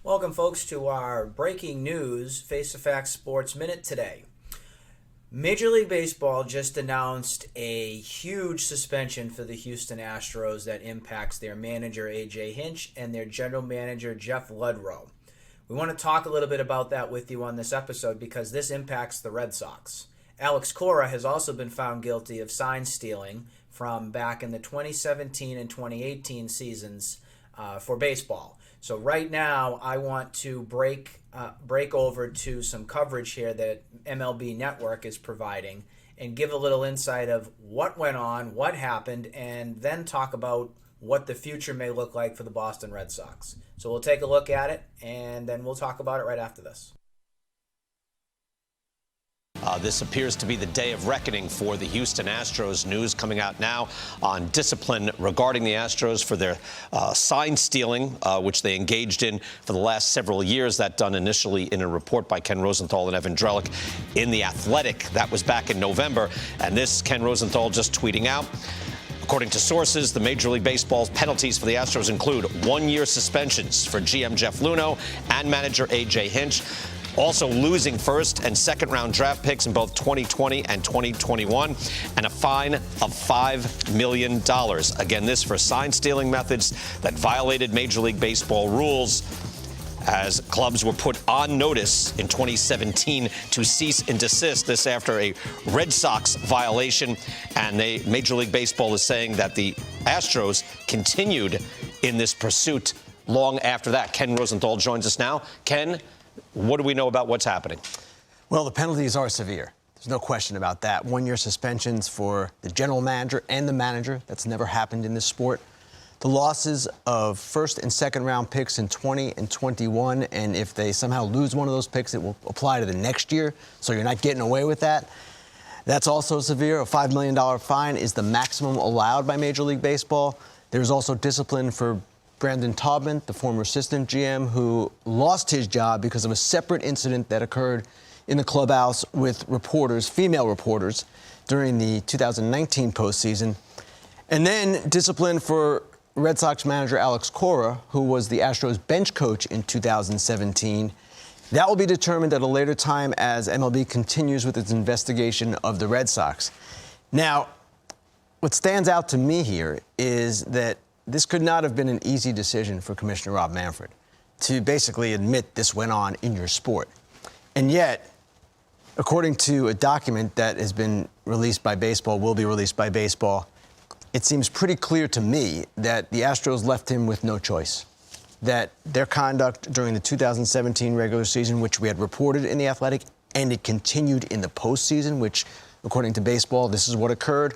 Welcome, folks, to our breaking news Face to Facts Sports Minute today. Major League Baseball just announced a huge suspension for the Houston Astros that impacts their manager, A.J. Hinch, and their general manager, Jeff Ludrow. We want to talk a little bit about that with you on this episode because this impacts the Red Sox. Alex Cora has also been found guilty of sign stealing from back in the 2017 and 2018 seasons for baseball. So right now, I want to break over to some coverage here that MLB Network is providing and give a little insight of what went on, what happened, and then talk about what the future may look like for the Boston Red Sox. So we'll take a look at it, and then we'll talk about it right after this. This appears to be the day of reckoning for the Houston Astros. News coming out now on discipline regarding the Astros for their sign stealing, which they engaged in for the last several years. That done initially in a report by Ken Rosenthal and Evan Drellich in The Athletic. That was back in November. And this, Ken Rosenthal just tweeting out. According to sources, the Major League Baseball's penalties for the Astros include one-year suspensions for GM Jeff Luhnow and manager A.J. Hinch. Also losing first and second round draft picks in both 2020 and 2021, and a fine of $5 million. Again, this for sign stealing methods that violated Major League Baseball rules, as clubs were put on notice in 2017 to cease and desist. This after a Red Sox violation, and Major League Baseball is saying that the Astros continued in this pursuit long after that. Ken Rosenthal joins us now. Ken, what do we know about what's happening? Well, the penalties are severe. There's no question about that. One-year suspensions for the general manager and the manager. That's never happened in this sport. The losses of first and second round picks in 20 and 21, and if they somehow lose one of those picks, it will apply to the next year, so you're not getting away with that. That's also severe. A $5 million fine is the maximum allowed by Major League Baseball. There's also discipline for Brandon Taubman, the former assistant GM, who lost his job because of a separate incident that occurred in the clubhouse with reporters, female reporters, during the 2019 postseason. And then discipline for Red Sox manager Alex Cora, who was the Astros bench coach in 2017. That will be determined at a later time as MLB continues with its investigation of the Red Sox. Now, what stands out to me here is that this could not have been an easy decision for Commissioner Rob Manfred to basically admit this went on in your sport. And yet, according to a document that has been released by baseball, will be released by baseball, it seems pretty clear to me that the Astros left him with no choice. That their conduct during the 2017 regular season, which we had reported in The Athletic, and it continued in the postseason, which, according to baseball, this is what occurred.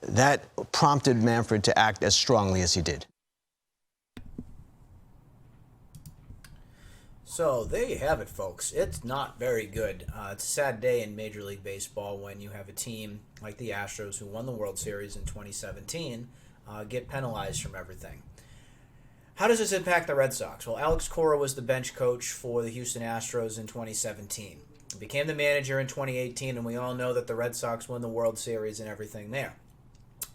That prompted Manfred to act as strongly as he did. So there you have it, folks. It's not very good. It's a sad day in Major League Baseball when you have a team like the Astros, who won the World Series in 2017, get penalized from everything. How does this impact the Red Sox? Well, Alex Cora was the bench coach for the Houston Astros in 2017. He became the manager in 2018, and we all know that the Red Sox won the World Series and everything there.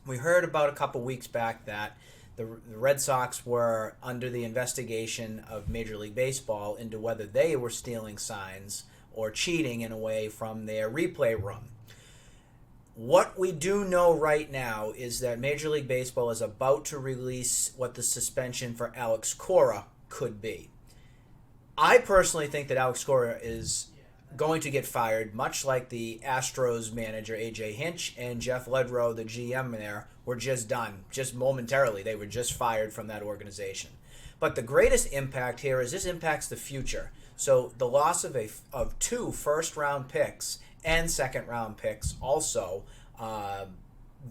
We heard about a couple weeks back that the Red Sox were under the investigation of Major League Baseball into whether they were stealing signs or cheating in a way from their replay room. What we do know right now is that Major League Baseball is about to release what the suspension for Alex Cora could be. I personally think that Alex Cora is going to get fired, much like the Astros manager A.J. Hinch and Jeff Ludrow, the GM there, were just done, just momentarily. They were just fired from that organization. But the greatest impact here is this impacts the future. So the loss of two first-round picks and second-round picks also,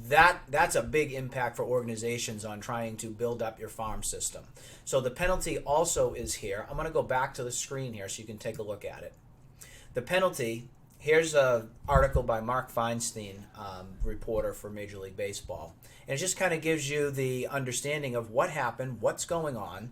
that's a big impact for organizations on trying to build up your farm system. So the penalty also is here. I'm going to go back to the screen here so you can take a look at it. The penalty, here's an article by Mark Feinstein, reporter for Major League Baseball. And it just kind of gives you the understanding of what happened, what's going on.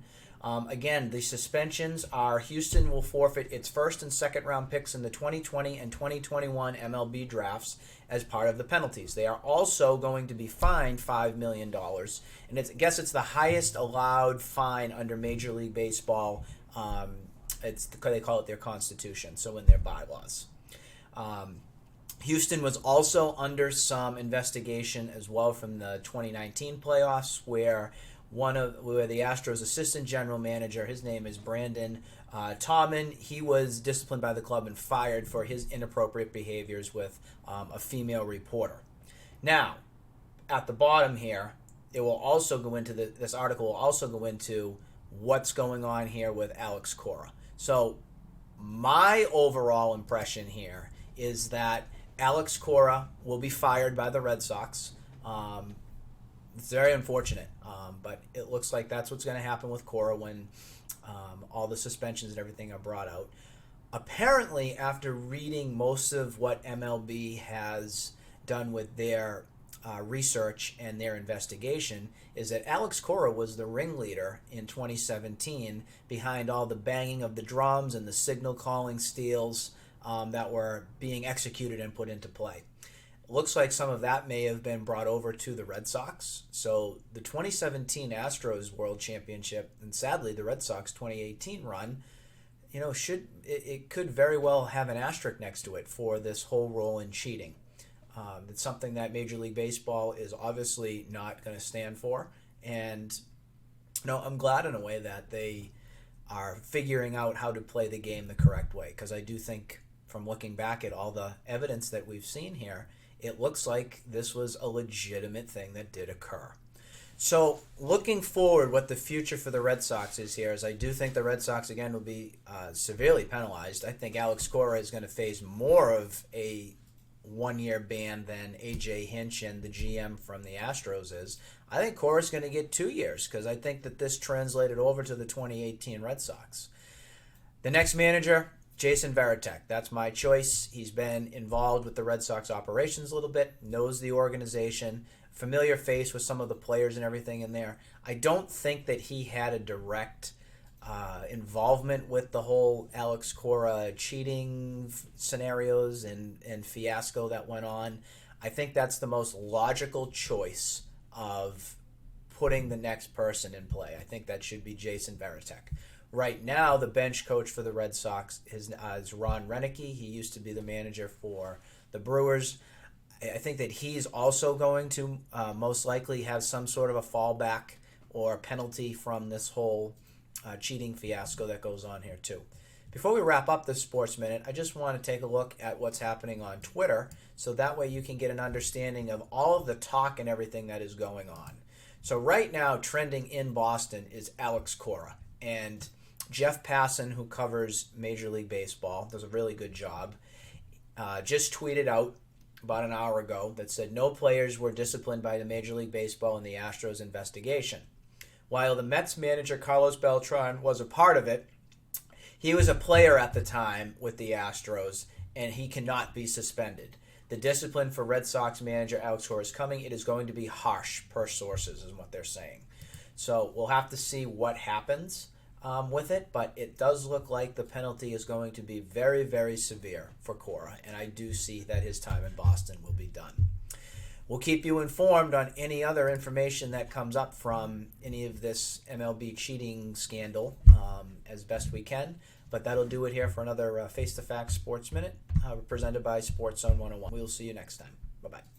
Again, the suspensions are Houston will forfeit its first and second round picks in the 2020 and 2021 MLB drafts as part of the penalties. They are also going to be fined $5 million. And I guess it's the highest allowed fine under Major League Baseball They call it their constitution, so in their bylaws. Houston was also under some investigation as well from the 2019 playoffs, where the Astros assistant general manager, his name is Brandon Tauman, he was disciplined by the club and fired for his inappropriate behaviors with a female reporter. Now, at the bottom here, it will also go into this article will also go into what's going on here with Alex Cora. So my overall impression here is that Alex Cora will be fired by the Red Sox. It's very unfortunate, but it looks like that's what's going to happen with Cora when all the suspensions and everything are brought out. Apparently, after reading most of what MLB has done with their research and their investigation, is that Alex Cora was the ringleader in 2017 behind all the banging of the drums and the signal calling steals that were being executed and put into play. It looks like some of that may have been brought over to the Red Sox. So the 2017 Astros World Championship, and sadly the Red Sox 2018 run, it could very well have an asterisk next to it for this whole role in cheating. It's something that Major League Baseball is obviously not going to stand for, and I'm glad in a way that they are figuring out how to play the game the correct way, because I do think, from looking back at all the evidence that we've seen here, it looks like this was a legitimate thing that did occur. So looking forward, what the future for the Red Sox is here is I do think the Red Sox, again, will be severely penalized. I think Alex Cora is going to face more of a one-year ban than A.J. Hinch and the GM from the Astros is. I think Cora's going to get 2 years, because I think that this translated over to the 2018 Red Sox. The next manager, Jason Varitek. That's my choice. He's been involved with the Red Sox operations a little bit, knows the organization, familiar face with some of the players and everything in there. I don't think that he had a direct involvement with the whole Alex Cora cheating scenarios and fiasco that went on. I think that's the most logical choice of putting the next person in play. I think that should be Jason Varitek. Right now, the bench coach for the Red Sox is Ron Renicky. He used to be the manager for the Brewers. I think that he's also going to most likely have some sort of a fallback or penalty from this whole cheating fiasco that goes on here too. Before we wrap up this Sports Minute, I just want to take a look at what's happening on Twitter, so that way you can get an understanding of all of the talk and everything that is going on. So right now, trending in Boston is Alex Cora, and Jeff Passan, who covers Major League Baseball, does a really good job, just tweeted out about an hour ago that said no players were disciplined by the Major League Baseball in the Astros investigation. While the Mets manager Carlos Beltran was a part of it, he was a player at the time with the Astros, and he cannot be suspended. The discipline for Red Sox manager Alex Cora is coming. It is going to be harsh, per sources, is what they're saying. So we'll have to see what happens with it, but it does look like the penalty is going to be very, very severe for Cora, and I do see that his time in Boston will be done. We'll keep you informed on any other information that comes up from any of this MLB cheating scandal as best we can, but that'll do it here for another Face to Facts Sports Minute presented by Sports Zone 101. We'll see you next time. Bye-bye.